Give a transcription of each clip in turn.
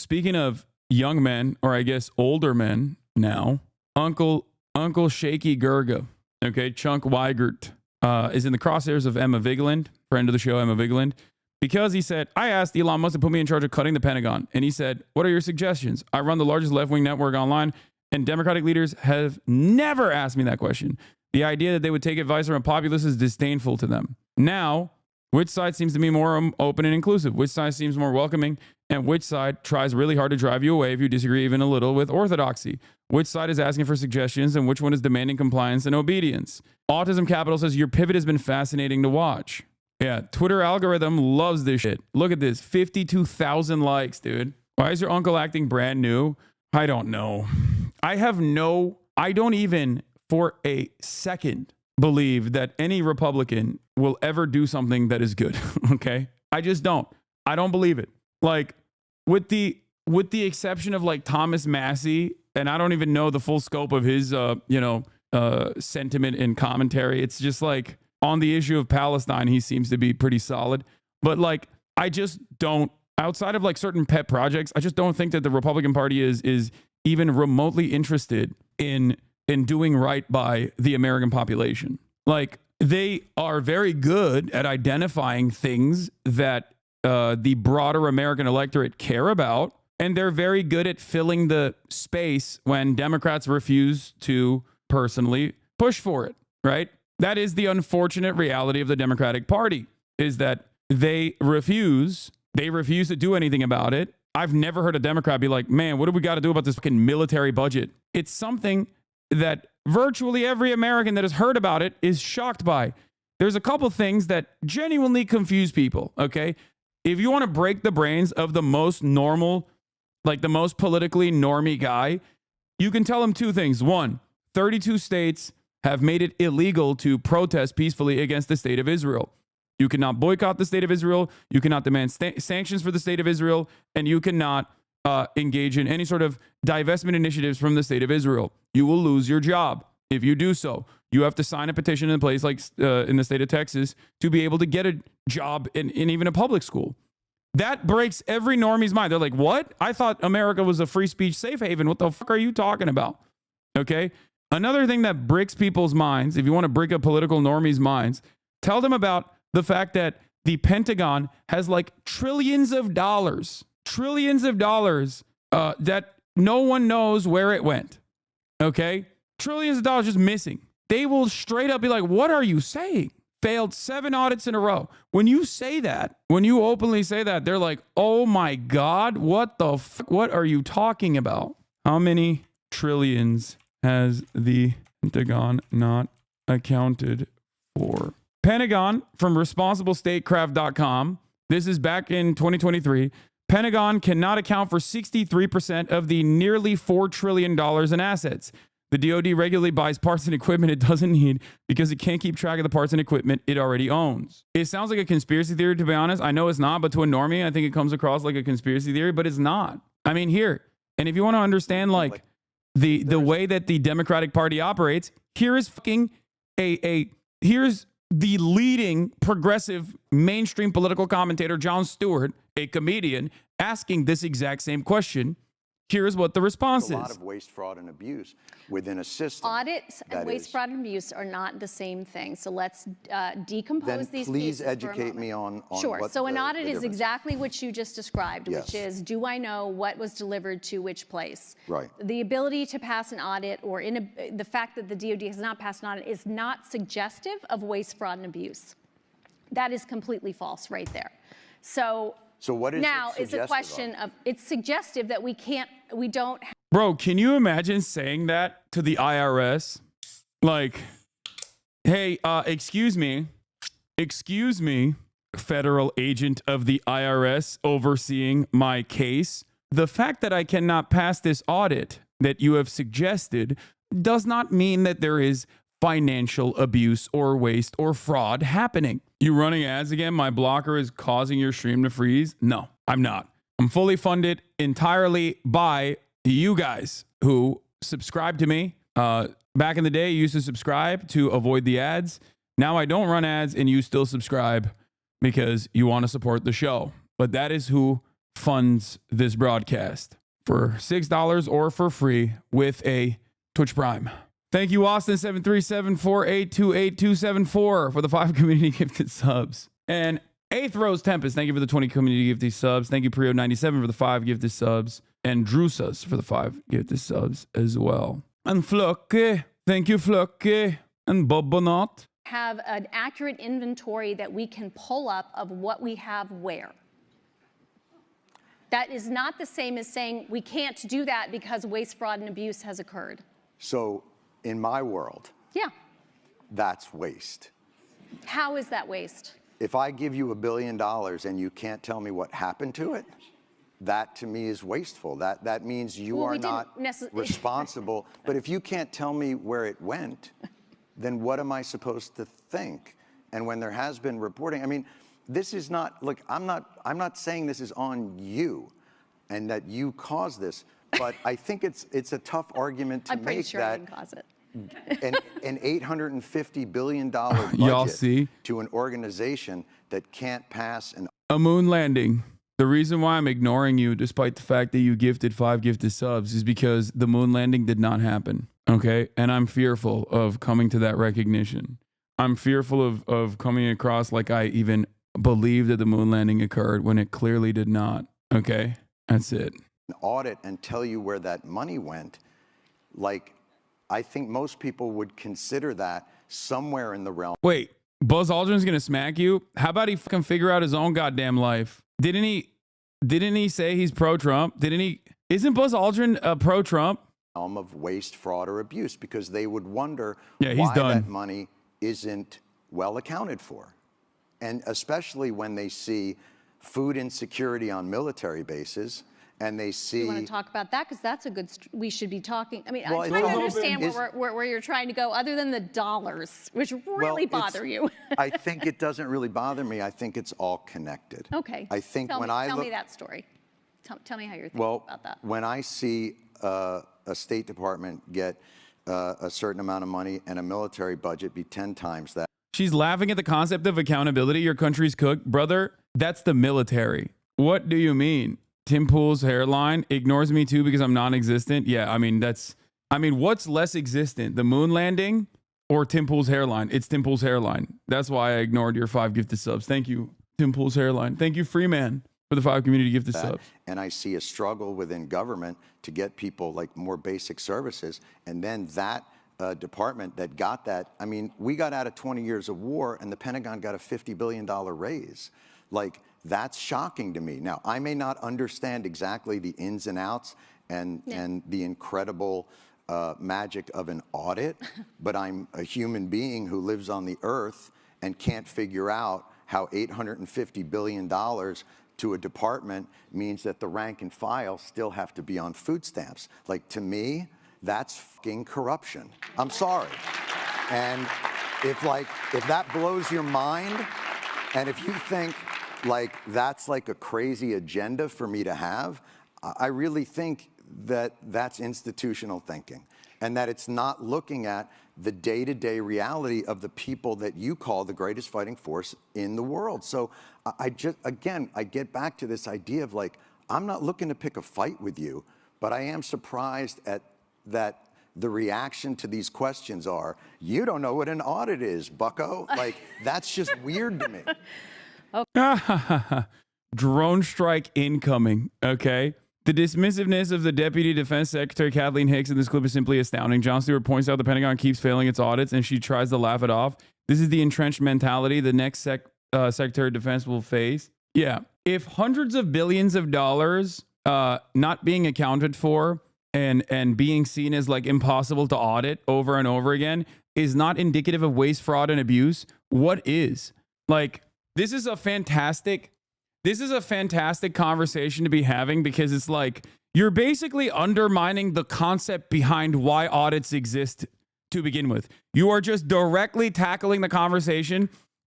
speaking of young men, or I guess older men now, Uncle Shaky Gurga, okay, Chunk Weigert, is in the crosshairs of Emma Vigeland, friend of the show, Emma Vigeland, because he said, I asked Elon Musk to put me in charge of cutting the Pentagon. And he said, what are your suggestions? I run the largest left-wing network online, and Democratic leaders have never asked me that question. The idea that they would take advice from a populace is disdainful to them. Now, which side seems to be more open and inclusive? Which side seems more welcoming? And which side tries really hard to drive you away if you disagree even a little with orthodoxy? Which side is asking for suggestions, and which one is demanding compliance and obedience? Autism Capital says, your pivot has been fascinating to watch. Yeah, Twitter algorithm loves this shit. Look at this, 52,000 likes, dude. Why is your uncle acting brand new? I don't know. I don't even for a second believe that any Republican will ever do something that is good, okay? I just don't. I don't believe it. Like, with the exception of like Thomas Massey, and I don't even know the full scope of his, sentiment and commentary. It's just like, on the issue of Palestine, he seems to be pretty solid. But like, I just don't, outside of like certain pet projects, I just don't think that the Republican Party is even remotely interested in doing right by the American population. Like, they are very good at identifying things that the broader American electorate care about, and they're very good at filling the space when Democrats refuse to personally push for it, right? That is the unfortunate reality of the Democratic Party, is that they refuse to do anything about it. I've never heard a Democrat be like, man, what do we got to do about this fucking military budget? It's something that virtually every American that has heard about it is shocked by. There's a couple things that genuinely confuse people, okay? If you want to break the brains of the most normal, like the most politically normie guy, you can tell him two things. One, 32 states have made it illegal to protest peacefully against the state of Israel. You cannot boycott the state of Israel. You cannot demand sanctions for the state of Israel. And you cannot engage in any sort of divestment initiatives from the state of Israel. You will lose your job if you do so. You have to sign a petition in a place like in the state of Texas to be able to get a job in even a public school. That breaks every normie's mind. They're like, what? I thought America was a free speech safe haven. What the fuck are you talking about? Okay. Another thing that breaks people's minds, if you want to break up political normies' minds, tell them about the fact that the Pentagon has like trillions of dollars that no one knows where it went. Okay? Trillions of dollars just missing. They will straight up be like, what are you saying? Failed 7 audits in a row. When you say that, when you openly say that, they're like, oh my God, what the fuck? What are you talking about? How many trillions has the Pentagon not accounted for? Pentagon from responsiblestatecraft.com. This is back in 2023. Pentagon cannot account for 63% of the nearly $4 trillion in assets. The DoD regularly buys parts and equipment it doesn't need because it can't keep track of the parts and equipment it already owns. It sounds like a conspiracy theory, to be honest. I know it's not, but to a normie, I think it comes across like a conspiracy theory, but it's not. I mean, here, and if you want to understand like the way that the Democratic Party operates, here is fucking here's the leading progressive mainstream political commentator, Jon Stewart, a comedian, asking this exact same question. Here's what the response is. A lot of waste, fraud, and abuse within a system. Audits and waste, fraud, and abuse are not the same thing. So let's decompose these pieces. Please educate me on sure. What so an audit is exactly what you just described, yes. Which is, do I know what was delivered to which place? Right. The ability to pass an audit or the fact that the DoD has not passed an audit is not suggestive of waste, fraud, and abuse. That is completely false right there. So what is now it's a question of, it's suggestive that we don't. Bro, can you imagine saying that to the IRS? Like, hey, excuse me, federal agent of the IRS overseeing my case. The fact that I cannot pass this audit that you have suggested does not mean that there is financial abuse or waste or fraud happening. You running ads again? My blocker is causing your stream to freeze? No, I'm not. I'm fully funded entirely by you guys who subscribe to me. Back in the day, you used to subscribe to avoid the ads. Now I don't run ads and you still subscribe because you want to support the show. But that is who funds this broadcast for $6 or for free with a Twitch Prime. Thank you, Austin 737-4828274 for the 5 community gifted subs. And 8th Rose Tempest, thank you for the 20 community gifted subs. Thank you, Prio97 for the 5 gifted subs. And Drusas for the 5 gifted subs as well. And Flocke, thank you, Flocke. And Bobonot. Have an accurate inventory that we can pull up of what we have where. That is not the same as saying we can't do that because waste, fraud, and abuse has occurred. So in my world, Yeah. that's waste. How is that waste? If I give you $1 billion and you can't tell me what happened to it, that to me is wasteful. That means you are not responsible. But if you can't tell me where it went, then what am I supposed to think? And when there has been reporting, I mean, this is not, look, I'm not saying this is on you and that you caused this, but I think it's a tough argument to I'm pretty make sure I didn't cause it. an $850 billion budget Y'all see? to an organization that can't pass a moon landing. The reason why I'm ignoring you, despite the fact that you gifted 5 gifted subs, is because the moon landing did not happen. Okay? And I'm fearful of coming to that recognition. I'm fearful of coming across like I even believe that the moon landing occurred when it clearly did not. Okay? That's it. an audit and tell you where that money went. Like, I think most people would consider that somewhere in the realm. Wait, Buzz Aldrin's gonna smack you? How about he fucking figure out his own goddamn life? Didn't he say he's pro-Trump? Isn't Buzz Aldrin pro-Trump? Of waste, fraud, or abuse, because they would wonder he's why done. that money isn't well accounted for. And especially when they see food insecurity on military bases, and they see... You want to talk about that? Because that's a good... we should be talking... I mean, Well, I'm trying to it's- understand where you're trying to go, other than the dollars, which really bother you. I think it doesn't really bother me. I think it's all connected. Okay. I think tell when me, I tell look... me that story. Tell me how you're thinking Well, about that. when I see a State Department get a certain amount of money and a military budget be 10 times that. She's laughing at the concept of accountability your country's cook. Brother, that's the military. What do you mean? Tim Pool's hairline ignores me too because I'm non-existent? Yeah, I mean, what's less existent? The moon landing or Tim Pool's hairline? It's Tim Pool's hairline. That's why I ignored your 5 gifted subs. Thank you, Tim Pool's hairline. Thank you, Freeman, for the 5 community gifted subs. And I see a struggle within government to get people like more basic services. And then that department that got that, I mean, we got out of 20 years of war and the Pentagon got a $50 billion raise. Like, that's shocking to me. Now, I may not understand exactly the ins and outs and the incredible magic of an audit, but I'm a human being who lives on the earth and can't figure out how $850 billion to a department means that the rank and file still have to be on food stamps. Like, to me, that's fucking corruption. I'm sorry. And if that blows your mind, and if you think like that's like a crazy agenda for me to have, I really think that that's institutional thinking, and that it's not looking at the day-to-day reality of the people that you call the greatest fighting force in the world. So I get back to this idea of like, I'm not looking to pick a fight with you, but I am surprised at that the reaction to these questions are, you don't know what an audit is, bucko. Like, that's just weird to me. Drone strike incoming, okay? The dismissiveness of the Deputy Defense Secretary Kathleen Hicks in this clip is simply astounding. Jon Stewart points out the Pentagon keeps failing its audits, and she tries to laugh it off. This is the entrenched mentality the next Secretary of Defense will face. Yeah, if hundreds of billions of dollars not being accounted for and being seen as like impossible to audit over and over again is not indicative of waste, fraud, and abuse, what is? Like, this is a fantastic conversation to be having, because it's like you're basically undermining the concept behind why audits exist to begin with. You are just directly tackling the conversation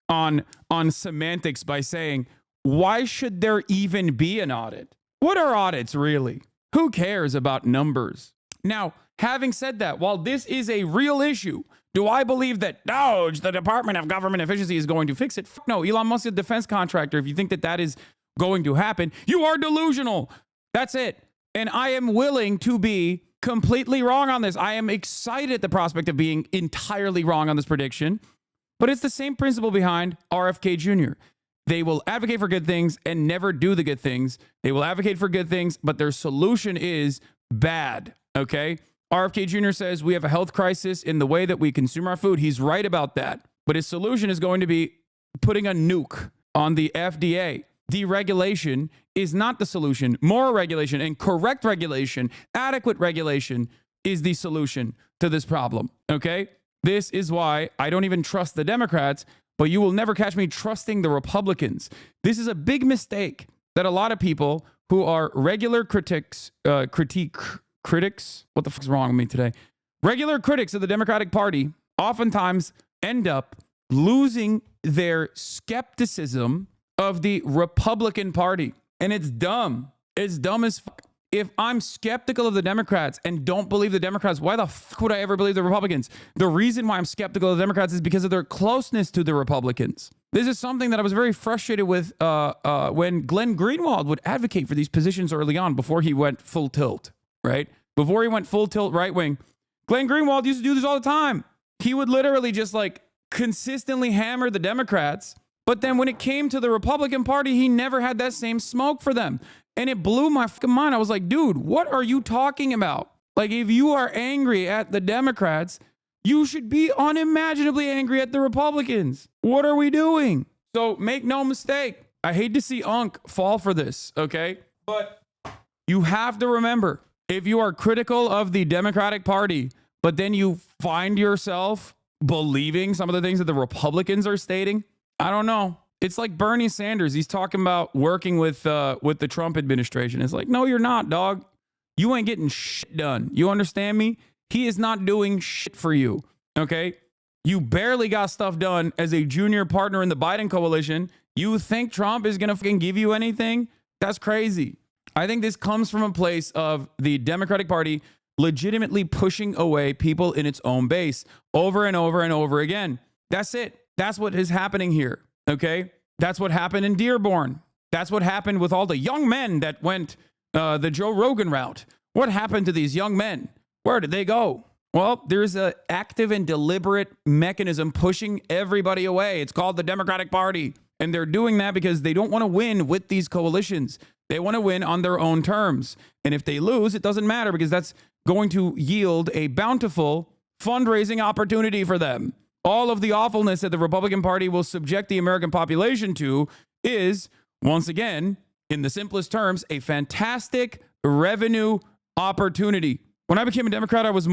on semantics by saying, why should there even be an audit? What are audits really? Who cares about numbers? Now, having said that, while this is a real issue, do I believe that, no, the Department of Government Efficiency is going to fix it? No, Elon Musk is a defense contractor. If you think that is going to happen. You are delusional. That's it. And I am willing to be completely wrong on this. I am excited at the prospect of being entirely wrong on this prediction. But it's the same principle behind RFK Jr. They will advocate for good things and never do the good things. They will advocate for good things, but their solution is bad. Okay? RFK Jr. says we have a health crisis in the way that we consume our food. He's right about that. But his solution is going to be putting a nuke on the FDA. Deregulation is not the solution. Moral regulation and correct regulation, adequate regulation is the solution to this problem. Okay? This is why I don't even trust the Democrats, but you will never catch me trusting the Republicans. This is a big mistake that a lot of people who are regular critics, what the fuck's wrong with me today? Regular critics of the Democratic Party oftentimes end up losing their skepticism of the Republican Party. And it's dumb. It's dumb as fuck. If I'm skeptical of the Democrats and don't believe the Democrats, why the fuck would I ever believe the Republicans? The reason why I'm skeptical of the Democrats is because of their closeness to the Republicans. This is something that I was very frustrated with when Glenn Greenwald would advocate for these positions early on before he went full tilt, right? Before he went full tilt right wing. Glenn Greenwald used to do this all the time. He would literally just like consistently hammer the Democrats. But then when it came to the Republican Party, he never had that same smoke for them. And it blew my fucking mind. I was like, dude, what are you talking about? Like, if you are angry at the Democrats, you should be unimaginably angry at the Republicans. What are we doing? So make no mistake. I hate to see Unc fall for this, okay? But you have to remember, if you are critical of the Democratic Party, but then you find yourself believing some of the things that the Republicans are stating, I don't know. It's like Bernie Sanders. He's talking about working with the Trump administration. It's like, no, you're not, dog. You ain't getting shit done. You understand me? He is not doing shit for you. Okay? You barely got stuff done as a junior partner in the Biden coalition. You think Trump is going to fucking give you anything? That's crazy. I think this comes from a place of the Democratic Party legitimately pushing away people in its own base over and over and over again. That's it. That's what is happening here. Okay? That's what happened in Dearborn. That's what happened with all the young men that went the Joe Rogan route. What happened to these young men? Where did they go? Well, there's an active and deliberate mechanism pushing everybody away. It's called the Democratic Party. And they're doing that because they don't want to win with these coalitions. They want to win on their own terms. And if they lose, it doesn't matter because that's going to yield a bountiful fundraising opportunity for them. All of the awfulness that the Republican Party will subject the American population to is, once again, in the simplest terms, a fantastic revenue opportunity. When I became a Democrat, it was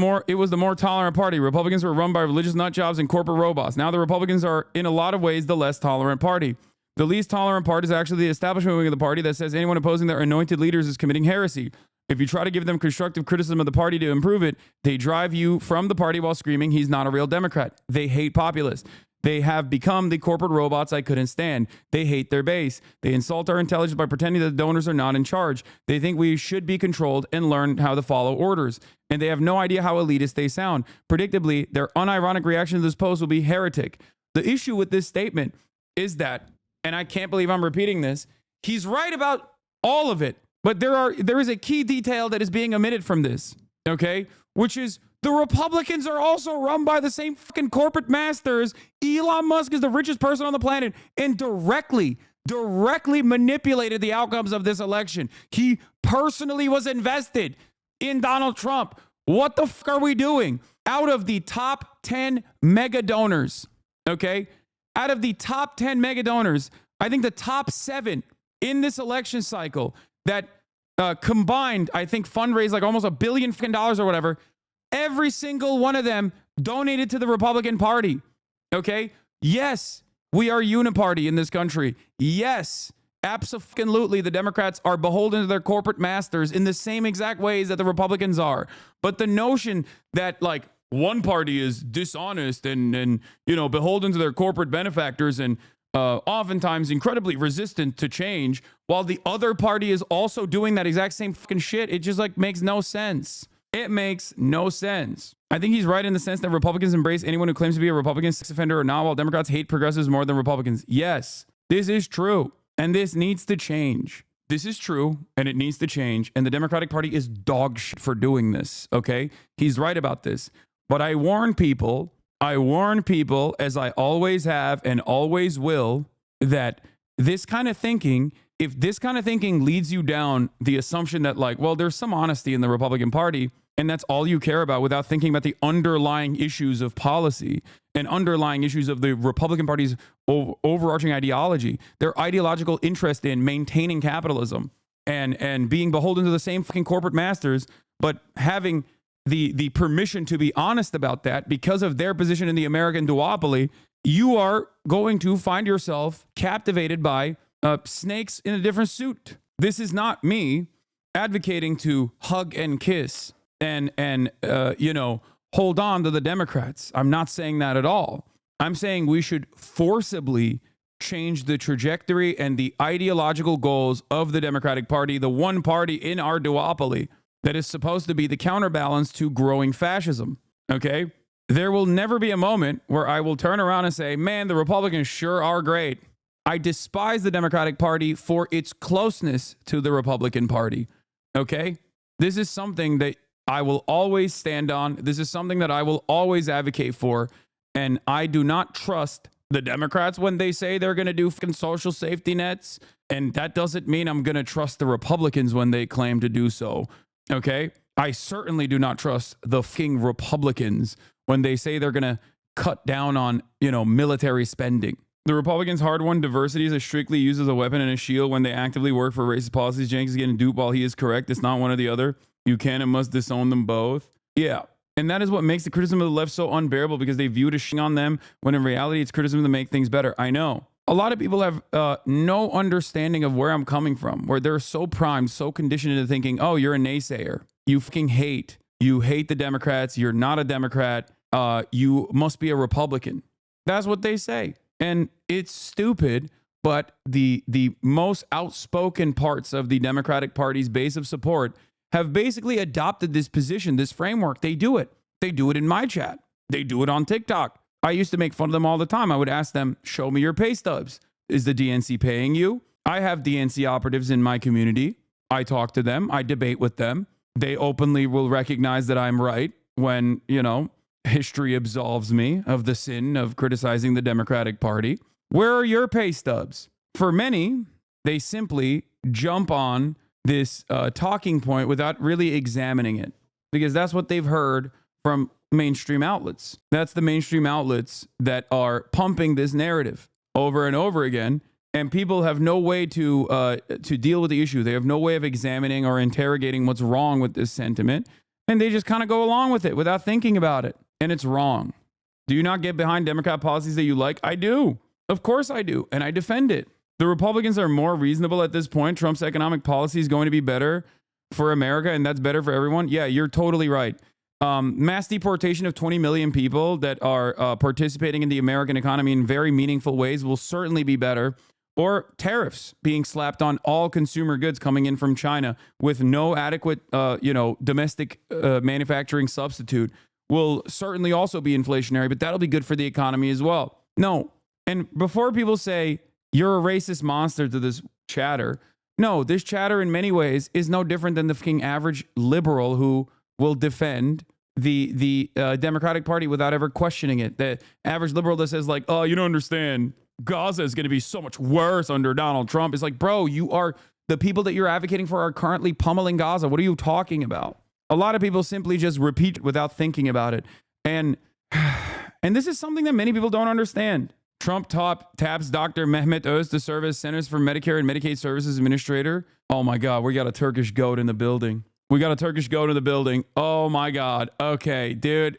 the more tolerant party. Republicans were run by religious nut jobs and corporate robots. Now the Republicans are, in a lot of ways, the less tolerant party. The least tolerant part is actually the establishment wing of the party that says anyone opposing their anointed leaders is committing heresy. If you try to give them constructive criticism of the party to improve it, they drive you from the party while screaming, he's not a real Democrat. They hate populists. They have become the corporate robots I couldn't stand. They hate their base. They insult our intelligence by pretending that the donors are not in charge. They think we should be controlled and learn how to follow orders. And they have no idea how elitist they sound. Predictably, their unironic reaction to this post will be heretic. The issue with this statement is that, and I can't believe I'm repeating this, he's right about all of it. But there is a key detail that is being omitted from this, okay? Which is the Republicans are also run by the same fucking corporate masters. Elon Musk is the richest person on the planet and directly manipulated the outcomes of this election. He personally was invested in Donald Trump. What the fuck are we doing? Out of the top 10 mega donors, okay? Out of the top 10 mega donors, I think the top 7 in this election cycle that combined, I think, fundraised like almost $1 billion or whatever. Every single one of them donated to the Republican Party. Okay? Yes, we are uniparty in this country. Yes, absolutely, the Democrats are beholden to their corporate masters in the same exact ways that the Republicans are. But the notion that like one party is dishonest and beholden to their corporate benefactors and oftentimes incredibly resistant to change, while the other party is also doing that exact same fucking shit, it just like makes no sense. It makes no sense. I think he's right in the sense that Republicans embrace anyone who claims to be a Republican sex offender or not, while Democrats hate progressives more than Republicans. Yes, this is true. And this needs to change. This is true, and it needs to change. And the Democratic Party is dog shit for doing this, okay? He's right about this. But I warn people, as I always have and always will, that this kind of thinking, if this kind of thinking leads you down the assumption that, like, well, there's some honesty in the Republican Party, and that's all you care about without thinking about the underlying issues of policy and underlying issues of the Republican Party's overarching ideology, their ideological interest in maintaining capitalism and being beholden to the same fucking corporate masters, but having the permission to be honest about that because of their position in the American duopoly, you are going to find yourself captivated by snakes in a different suit. This is not me advocating to hug and kiss and hold on to the Democrats. I'm not saying that at all. I'm saying we should forcibly change the trajectory and the ideological goals of the Democratic Party, the one party in our duopoly that is supposed to be the counterbalance to growing fascism. Okay? There will never be a moment where I will turn around and say, man, the Republicans sure are great. I despise the Democratic Party for its closeness to the Republican Party. Okay? This is something that I will always stand on. This is something that I will always advocate for. And I do not trust the Democrats when they say they're going to do fucking social safety nets. And that doesn't mean I'm going to trust the Republicans when they claim to do so. Okay? I certainly do not trust the fucking Republicans when they say they're going to cut down on, military spending. The Republicans' hard-won diversity is strictly used as a weapon and a shield when they actively work for racist policies. Cenk is getting duped while he is correct. It's not one or the other. You can and must disown them both. Yeah. And that is what makes the criticism of the left so unbearable, because they view it as shitting on them when in reality it's criticism to make things better. I know. A lot of people have no understanding of where I'm coming from, where they're so primed, so conditioned into thinking, oh, you're a naysayer. You fucking hate. You hate the Democrats. You're not a Democrat. You must be a Republican. That's what they say. And it's stupid, but the most outspoken parts of the Democratic Party's base of support have basically adopted this position, this framework. They do it. They do it in my chat. They do it on TikTok. I used to make fun of them all the time. I would ask them, show me your pay stubs. Is the DNC paying you? I have DNC operatives in my community. I talk to them. I debate with them. They openly will recognize that I'm right when, history absolves me of the sin of criticizing the Democratic Party. Where are your pay stubs? For many, they simply jump on this talking point without really examining it, because that's what they've heard from mainstream outlets. That's the mainstream outlets that are pumping this narrative over and over again, and people have no way to deal with the issue. They have no way of examining or interrogating what's wrong with this sentiment, and they just kind of go along with it without thinking about it, and it's wrong. Do you not get behind Democrat policies that you like? I do. Of course I do, and I defend it. The Republicans are more reasonable at this point. Trump's economic policy is going to be better for America, and that's better for everyone. Yeah, you're totally right. Mass deportation of 20 million people that are participating in the American economy in very meaningful ways will certainly be better. Or tariffs being slapped on all consumer goods coming in from China with no adequate, domestic manufacturing substitute will certainly also be inflationary, but that'll be good for the economy as well. No. And before people say, you're a racist monster to this chatter. No, this chatter in many ways is no different than the fucking average liberal who will defend the Democratic Party without ever questioning it. The average liberal that says like, oh, you don't understand. Gaza is going to be so much worse under Donald Trump. It's like, bro, the people that you're advocating for are currently pummeling Gaza. What are you talking about? A lot of people simply just repeat it without thinking about it. And this is something that many people don't understand. Trump taps Dr. Mehmet Öz to serve as Centers for Medicare and Medicaid Services Administrator. Oh my God, we got a Turkish goat in the building. Oh my God. Okay, dude.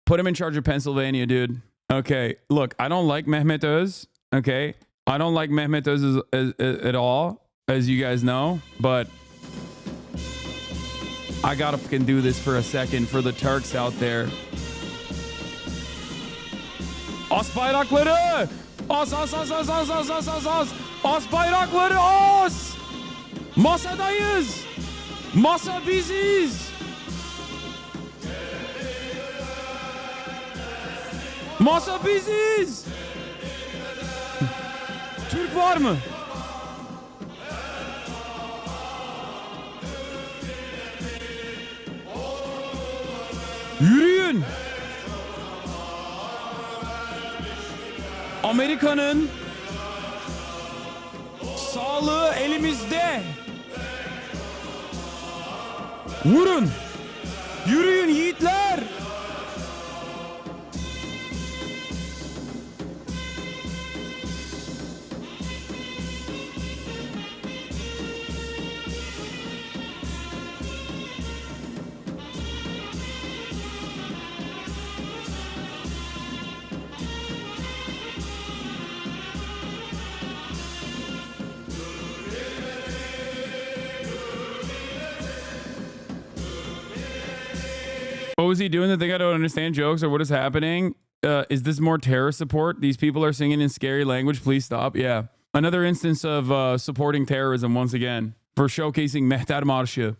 Put him in charge of Pennsylvania, dude. Okay, look, I don't like Mehmet Öz. Okay, I don't like Mehmet Öz at all, as you guys know. But I gotta fucking do this for a second for the Turks out there. As bayrakları! As! As bayrakları as! Masadayız! Masa biziz! Masa biziz! Türk var mı? Yürüyün. Amerika'nın sağlığı elimizde. Vurun. Yürüyün yiğitler. What was he doing that they got to understand jokes or what is happening? Is this more terror support? These people are singing in scary language. Please stop. Yeah. Another instance of supporting terrorism once again for showcasing Mehter Marşı.